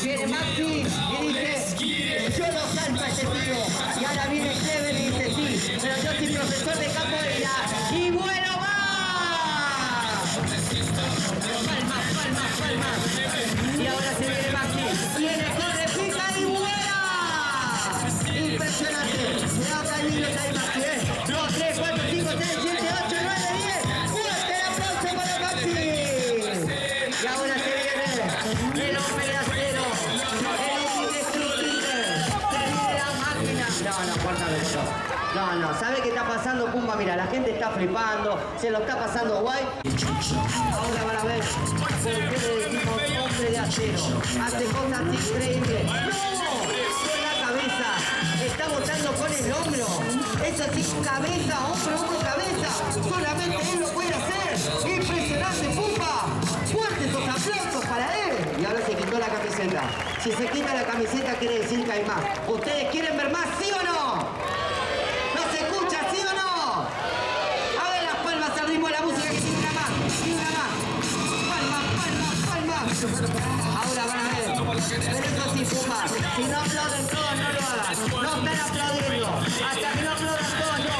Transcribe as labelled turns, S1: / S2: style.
S1: Viene Maxi y dice, yo no salto a ese tiro. Y ahora viene Clever y dice, sí, pero yo soy profesor de capoeira y vuelo más. Palmas, palmas, palmas. Y ahora se viene Maxi. Viene, corre, pica y vuela. Impresionante. Cuidado que hay niños ahí, Maxi, 2, 3, 4, 5, 6, 7, 8, 9, 10. ¡Fuerte el aplauso para Maxi! Y ahora se viene el hombre de acero, el indestructible, se viene la máquina. No, córtame eso. No, ¿sabe qué está pasando, Pumba? Mira, la gente está flipando, se lo está pasando guay. Ahora van a ver por qué le decimos hombre de acero. Hace cosas increíbles. ¡No! Con la cabeza. Está botando con el hombro. Eso sí, cabeza, hombro, cabeza. Solamente él lo puede hacer. Impresionante, Pumba. Fuertes esos aplausos para él. Y ahora se quitó la camiseta. Si se quita la camiseta quiere decir que hay más. ¿Ustedes quieren ver más, sí o no? ¿No se escucha, sí o no? A ver las palmas al ritmo de la música, que tiene una más. Y una más. Palmas, palmas, palmas. Ahora van a ver. Pero eso sí, Pumba. Si no aplauden todos, no lo hagan. No están aplaudiendo. Hasta que no aplaudan todos, no